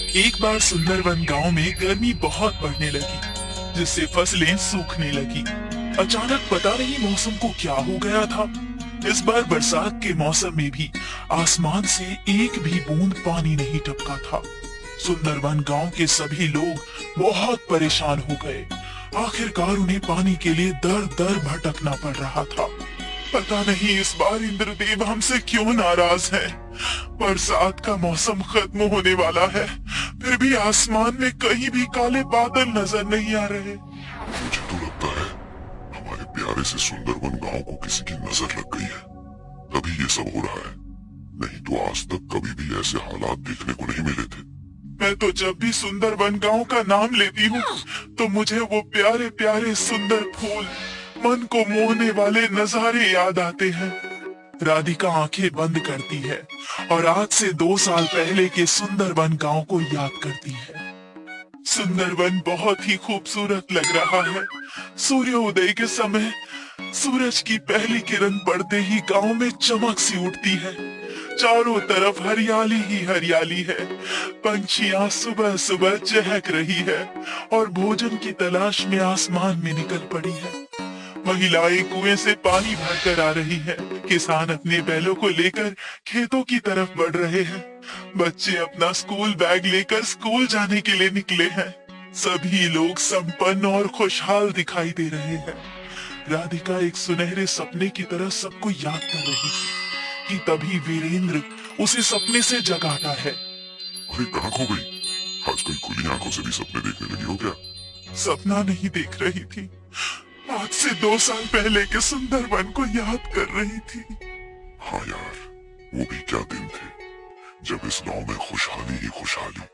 एक बार सुंदरवन गांव में गर्मी बहुत बढ़ने लगी, जिससे फसलें सूखने लगी। अचानक पता नहीं मौसम को क्या हो गया था। इस बार बरसात के मौसम में भी आसमान से एक भी बूंद पानी नहीं टपका था। सुंदरवन गांव के सभी लोग बहुत परेशान हो गए। आखिरकार उन्हें पानी के लिए दर दर भटकना पड़ रहा था। पता नहीं इस बार इंद्रदेव हमसे क्यों नाराज हैं। बरसात का मौसम खत्म होने वाला है, फिर भी आसमान में कहीं भी काले बादल नजर नहीं आ रहे। मुझे तो लगता है हमारे प्यारे से सुंदरवन गांव को किसी की नजर लग गई है, तभी ये सब हो रहा है। नहीं तो आज तक कभी भी ऐसे हालात देखने को नहीं मिले थे। मैं तो जब भी सुंदरवन गांव का नाम लेती हूँ तो मुझे वो प्यारे प्यारे सुंदर फूल, मन को मोहने वाले नजारे याद आते हैं। राधिका आंखें बंद करती है और आज से 2 साल पहले के सुंदरवन गांव को याद करती है। सुंदरवन बहुत ही खूबसूरत लग रहा है। सूर्योदय के समय सूरज की पहली किरण पड़ते ही गांव में चमक सी उठती है। चारों तरफ हरियाली ही हरियाली है। पंछियां सुबह सुबह चहक रही है और भोजन की तलाश में आसमान में निकल पड़ी है। महिलाएं कुएं से पानी भरकर आ रही है। किसान अपने बैलों को लेकर खेतों की तरफ बढ़ रहे हैं। बच्चे अपना स्कूल बैग लेकर स्कूल जाने के लिए निकले हैं। सभी लोग संपन्न और खुशहाल दिखाई दे रहे हैं। राधिका एक सुनहरे सपने की तरह सबको याद कर रही थी कि तभी वीरेंद्र उसे सपने से जगाता है। अरे कहाँ खो गई? आजकल खुली आंखों से भी सपने देखने लगी हो क्या? सपना नहीं देख रही थी, आज से 2 साल पहले के सुंदरवन को याद कर रही थी। हाँ यार, वो भी क्या दिन थे जब इस गांव में खुशहाली ही खुशहाली,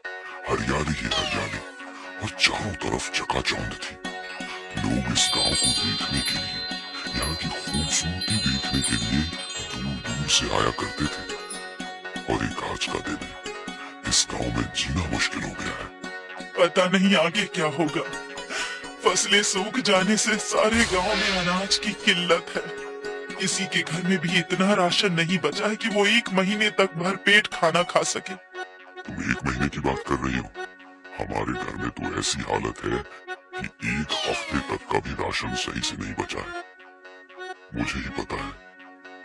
हरियाली ही हरियाली और चारों तरफ चकाचौंध थी। लोग इस गांव को देखने के लिए, यहाँ की खूबसूरती देखने के लिए दूर दूर से आया करते थे। और एक आज का दिन इस गांव में जीना मुश्किल हो गया है। पता नहीं आगे क्या होगा। फसलें सूख जाने से सारे गांव में अनाज की किल्लत है। किसी के घर में भी इतना राशन नहीं बचा है कि वो 1 महीने तक भर पेट खाना खा सके। तुम 1 महीने की बात कर रही हो? हमारे घर में तो ऐसी हालत है कि 1 हफ्ते तक का भी राशन सही से नहीं बचा है। मुझे ही पता है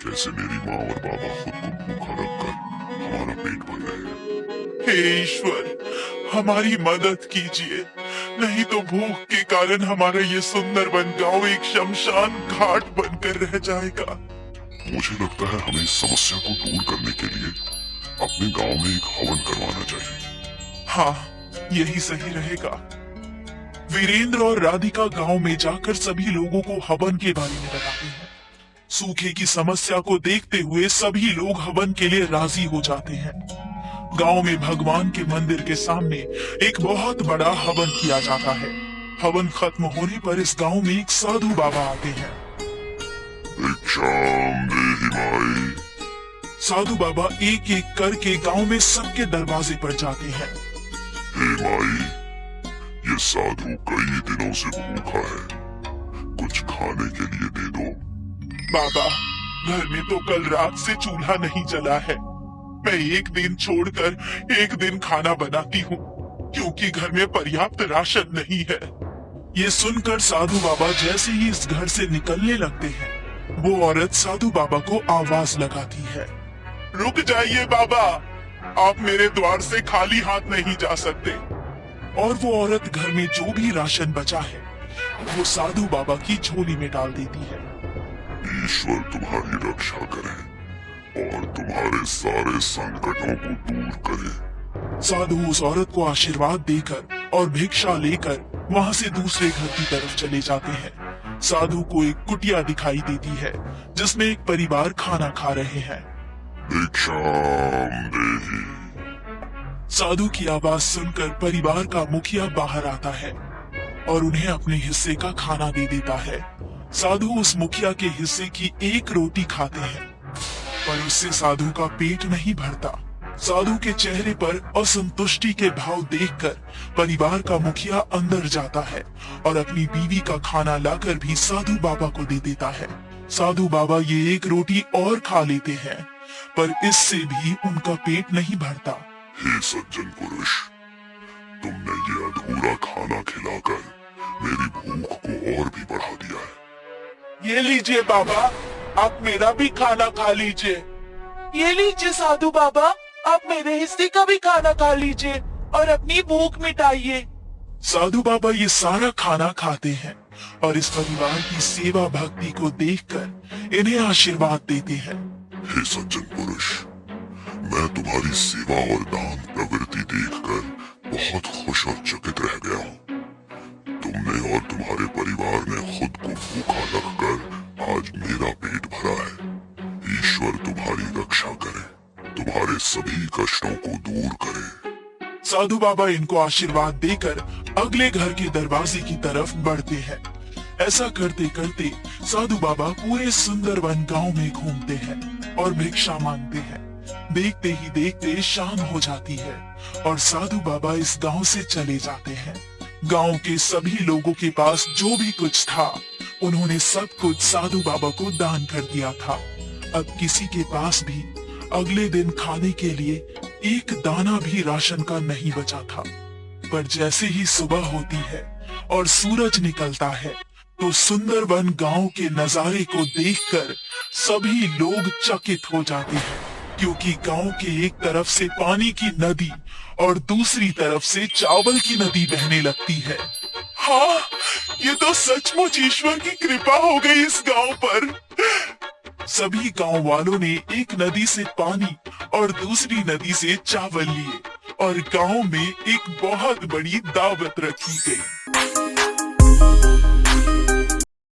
कैसे मेरी माँ और बाबा खुद को भूखा रखकर हमारा पेट भर रहे हैं। हे ईश्वर, हमारी मदद कीजिए, नहीं तो भूख के कारण हमारा ये सुंदरवन गांव एक शमशान घाट बनकर रह जाएगा। मुझे लगता है हमें इस समस्या को दूर करने के लिए अपने गांव में एक हवन करवाना चाहिए। हाँ, यही सही रहेगा। वीरेंद्र और राधिका गांव में जाकर सभी लोगों को हवन के बारे में बताते हैं। सूखे की समस्या को देखते हुए सभी लोग हवन के लिए राजी हो जाते हैं। गांव में भगवान के मंदिर के सामने एक बहुत बड़ा हवन किया जाता है। हवन खत्म होने पर इस गांव में एक साधु बाबा आते हैं। भिक्षाम देहि माई। साधु बाबा एक एक करके गांव में सबके दरवाजे पर जाते हैं। हे माई, ये साधु कई दिनों से भूखा है, कुछ खाने के लिए दे दो। बाबा, घर में तो कल रात से चूल्हा नहीं जला है। मैं एक दिन छोड़कर एक दिन खाना बनाती हूँ, क्योंकि घर में पर्याप्त राशन नहीं है। ये सुनकर साधु बाबा जैसे ही इस घर से निकलने लगते हैं, वो औरत साधु बाबा को आवाज लगाती है। रुक जाइए बाबा, आप मेरे द्वार से खाली हाथ नहीं जा सकते। और वो औरत घर में जो भी राशन बचा है, वो साधु बाबा की झोली में डाल देती है। ईश्वर तुम्हारी रक्षा करे और तुम्हारे सारे संकटों को दूर करे। साधु उस औरत को आशीर्वाद देकर और भिक्षा लेकर वहाँ से दूसरे घर की तरफ चले जाते हैं। साधु को एक कुटिया दिखाई देती है, जिसमें एक परिवार खाना खा रहे हैं। भिक्षाम देहि। साधु की आवाज सुनकर परिवार का मुखिया बाहर आता है और उन्हें अपने हिस्से का खाना दे देता है। साधु उस मुखिया के हिस्से की एक रोटी खाते हैं, पर उससे साधु का पेट नहीं भरता। साधु के चेहरे पर असंतुष्टि के भाव देखकर परिवार का मुखिया अंदर जाता है और अपनी बीवी का खाना लाकर भी साधु बाबा को दे देता है। साधु बाबा ये एक रोटी और खा लेते हैं, पर इससे भी उनका पेट नहीं भरता। हे सज्जन पुरुष, तुमने ये अधूरा खाना खिलाकर मेरी भूख को और भी बढ़ा दिया है। ये लीजिए बाबा, आप मेरा भी खाना खा लीजिए। ये लीजिए साधु बाबा, आप मेरे हिस्से का भी खाना खा लीजिए और अपनी भूख मिटाइए। साधु बाबा ये सारा खाना खाते हैं और इस परिवार की सेवा भक्ति को देखकर इन्हें आशीर्वाद देते हैं। हे सज्जन पुरुष, मैं तुम्हारी सेवा और दान प्रवृत्ति देखकर बहुत खुश और चकित रह गया हूँ। तुमने और तुम्हारे परिवार ने खुद को भूखा रखकर आज मेरा पेट भरा है। ईश्वर तुम्हारी रक्षा करे, तुम्हारे सभी कष्टों को दूर करे। साधु बाबा इनको आशीर्वाद देकर अगले घर के दरवाजे की तरफ बढ़ते हैं। ऐसा करते करते साधु बाबा पूरे सुंदरवन गांव में घूमते हैं और भिक्षा मांगते हैं। देखते ही देखते शाम हो जाती है और साधु बाबा इस गांव से चले जाते हैं। गांव के सभी लोगों के पास जो भी कुछ था उन्होंने सब कुछ साधु बाबा को दान कर दिया था। अब किसी के पास भी अगले दिन खाने के लिए एक दाना भी राशन का नहीं बचा था। पर जैसे ही सुबह होती है और सूरज निकलता है तो सुंदरवन गांव के नजारे को देखकर सभी लोग चकित हो जाते हैं, क्योंकि गांव के एक तरफ से पानी की नदी और दूसरी तरफ से चावल की नदी बहने लगती है। हाँ, ये तो सचमुच ईश्वर की कृपा हो गई इस गांव पर। सभी गांव वालों ने एक नदी से पानी और दूसरी नदी से चावल लिए और गांव में एक बहुत बड़ी दावत रखी गई।